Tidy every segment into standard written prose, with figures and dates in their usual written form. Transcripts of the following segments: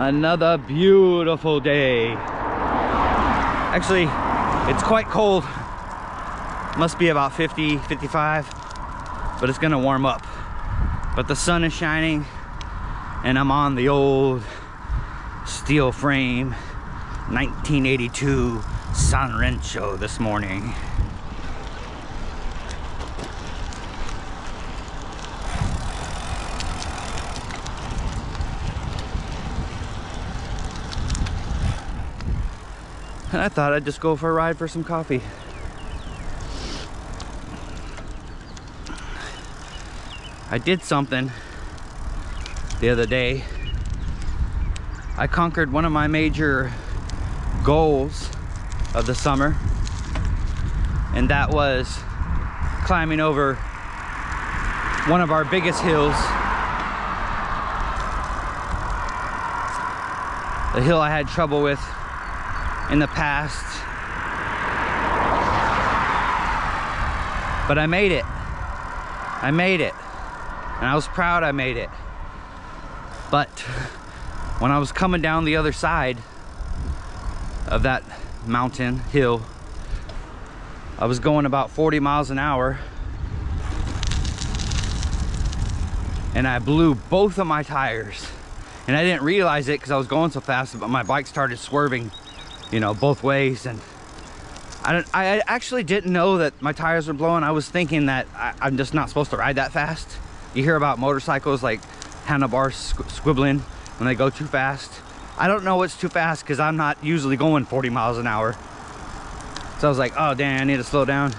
Another beautiful day. Actually, it's quite cold. Must be about 50, 55, but it's gonna warm up. But the sun is shining and I'm on the old steel frame 1982 San Rancho this morning. And I thought I'd just go for a ride for some coffee. I did something the other day. I conquered one of my major goals of the summer, and that was climbing over one of our biggest hills. The hill I had trouble with in the past, but I made it. And I was proud I made it. But when I was coming down the other side of that mountain hill, I was going about 40 miles an hour, and I blew both of my tires. And I didn't realize it because I was going so fast, but my bike started swerving, you know, both ways. And I actually didn't know that my tires were blowing. I was thinking that I'm just not supposed to ride that fast. You hear about motorcycles like handlebars squibbling when they go too fast. I don't know what's too fast because I'm not usually going 40 miles an hour. So I was like, oh dang, I need to slow down.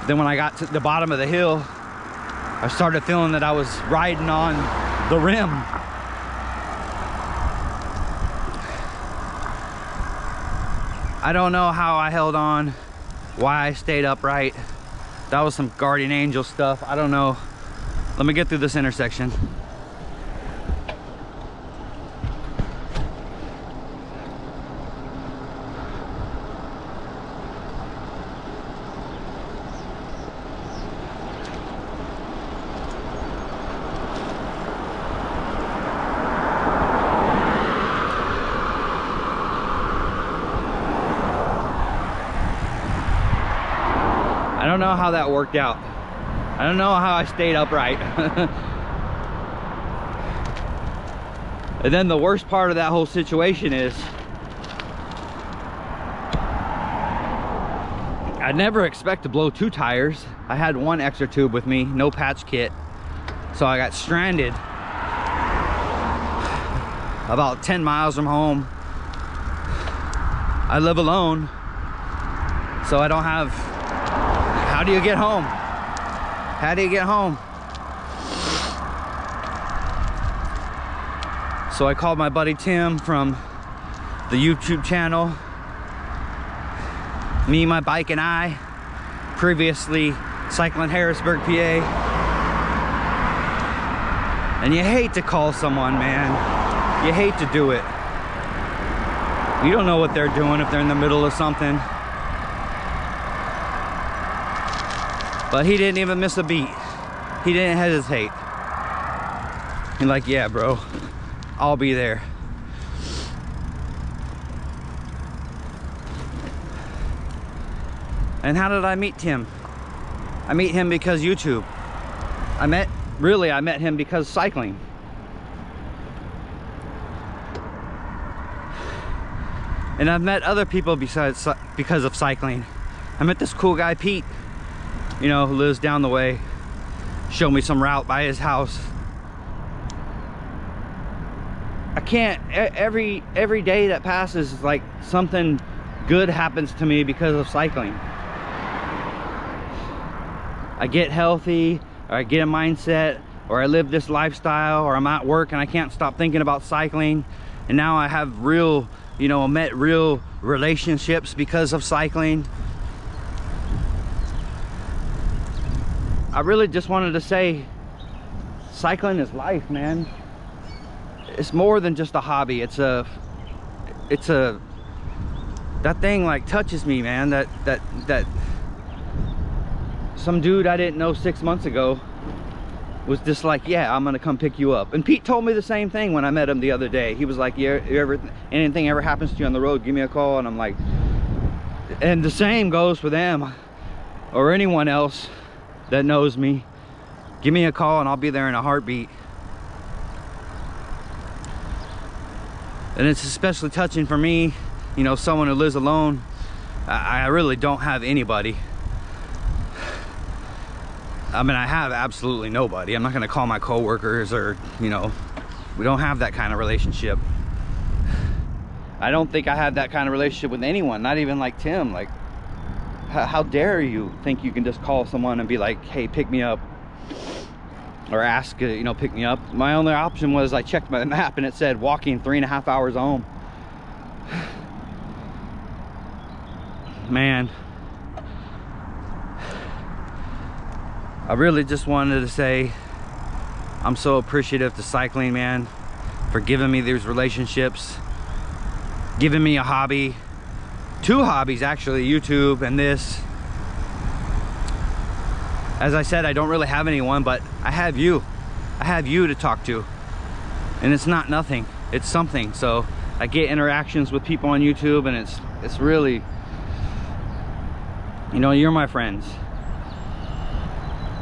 Then when I got to the bottom of the hill, I started feeling that I was riding on the rim. I don't know how I held on, why I stayed upright. That was some guardian angel stuff. I don't know. Let me get through this intersection. I don't know how that worked out. I don't know how I stayed upright. And then the worst part of that whole situation is I never expect to blow two tires. I had one extra tube with me, no patch kit. So I got stranded about 10 miles from home. I live alone, so I don't have... How do you get home? How do you get home? So I called my buddy Tim from the YouTube channel. Me, my bike, and I, previously cycling Harrisburg, PA. And you hate to call someone, man. You hate to do it. You don't know what they're doing if they're in the middle of something. But he didn't even miss a beat. He didn't hesitate. He's like, yeah, bro, I'll be there. And how did I meet Tim? I meet him because YouTube. I met him because cycling. And I've met other people because of cycling. I met this cool guy, Pete, you know, who lives down the way. Showed me some route by his house. I can't, every day that passes is like something good happens to me because of cycling. I get healthy, or I get a mindset, or I live this lifestyle, or I'm at work and I can't stop thinking about cycling. And now I have real, you know, met real relationships because of cycling. I really just wanted to say, cycling is life, man. It's more than just a hobby. That thing like touches me, man. That some dude I didn't know 6 months ago was just like, yeah, I'm gonna come pick you up. And Pete told me the same thing when I met him the other day. He was like, yeah, anything ever happens to you on the road, give me a call. And I'm like, and the same goes for them or anyone else that knows me. Give me a call and I'll be there in a heartbeat. And it's especially touching for me, you know, someone who lives alone. I really don't have anybody. I mean, I have absolutely nobody. I'm not gonna call my coworkers or, you know, we don't have that kind of relationship. I don't think I have that kind of relationship with anyone, not even like Tim. Like, how dare you think you can just call someone and be like, hey, pick me up, or ask, you know, pick me up. My only option was I checked my map and it said walking 3.5 hours home. Man, I really just wanted to say I'm so appreciative to cycling, man, for giving me these relationships, giving me a hobby, 2 hobbies actually, YouTube and this. As I said, I don't really have anyone, but I have you. I have you to talk to. And it's not nothing, it's something. So I get interactions with people on YouTube, and it's really, you know, you're my friends.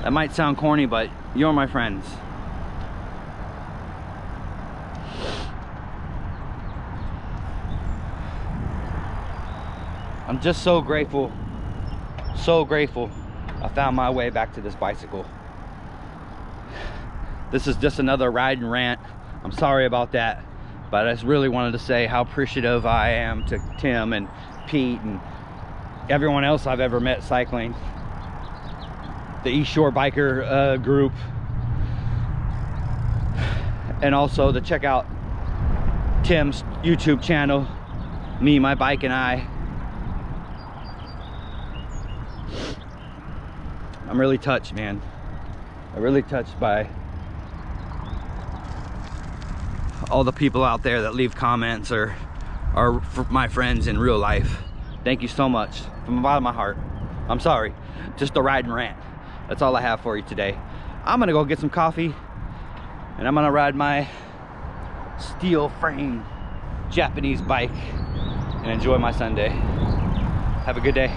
That might sound corny, but you're my friends. I'm just so grateful I found my way back to this bicycle. This is just another ride and rant. I'm sorry about that, but I just really wanted to say how appreciative I am to Tim and Pete and everyone else I've ever met cycling. The East Shore Biker group, and also to check out Tim's YouTube channel, Me, My Bike, and I. I'm really touched, man. I'm really touched by all the people out there that leave comments or are my friends in real life. Thank you so much from the bottom of my heart. I'm sorry, just a ride and rant. That's all I have for you today. I'm gonna go get some coffee and I'm gonna ride my steel frame Japanese bike and enjoy my Sunday. Have a good day.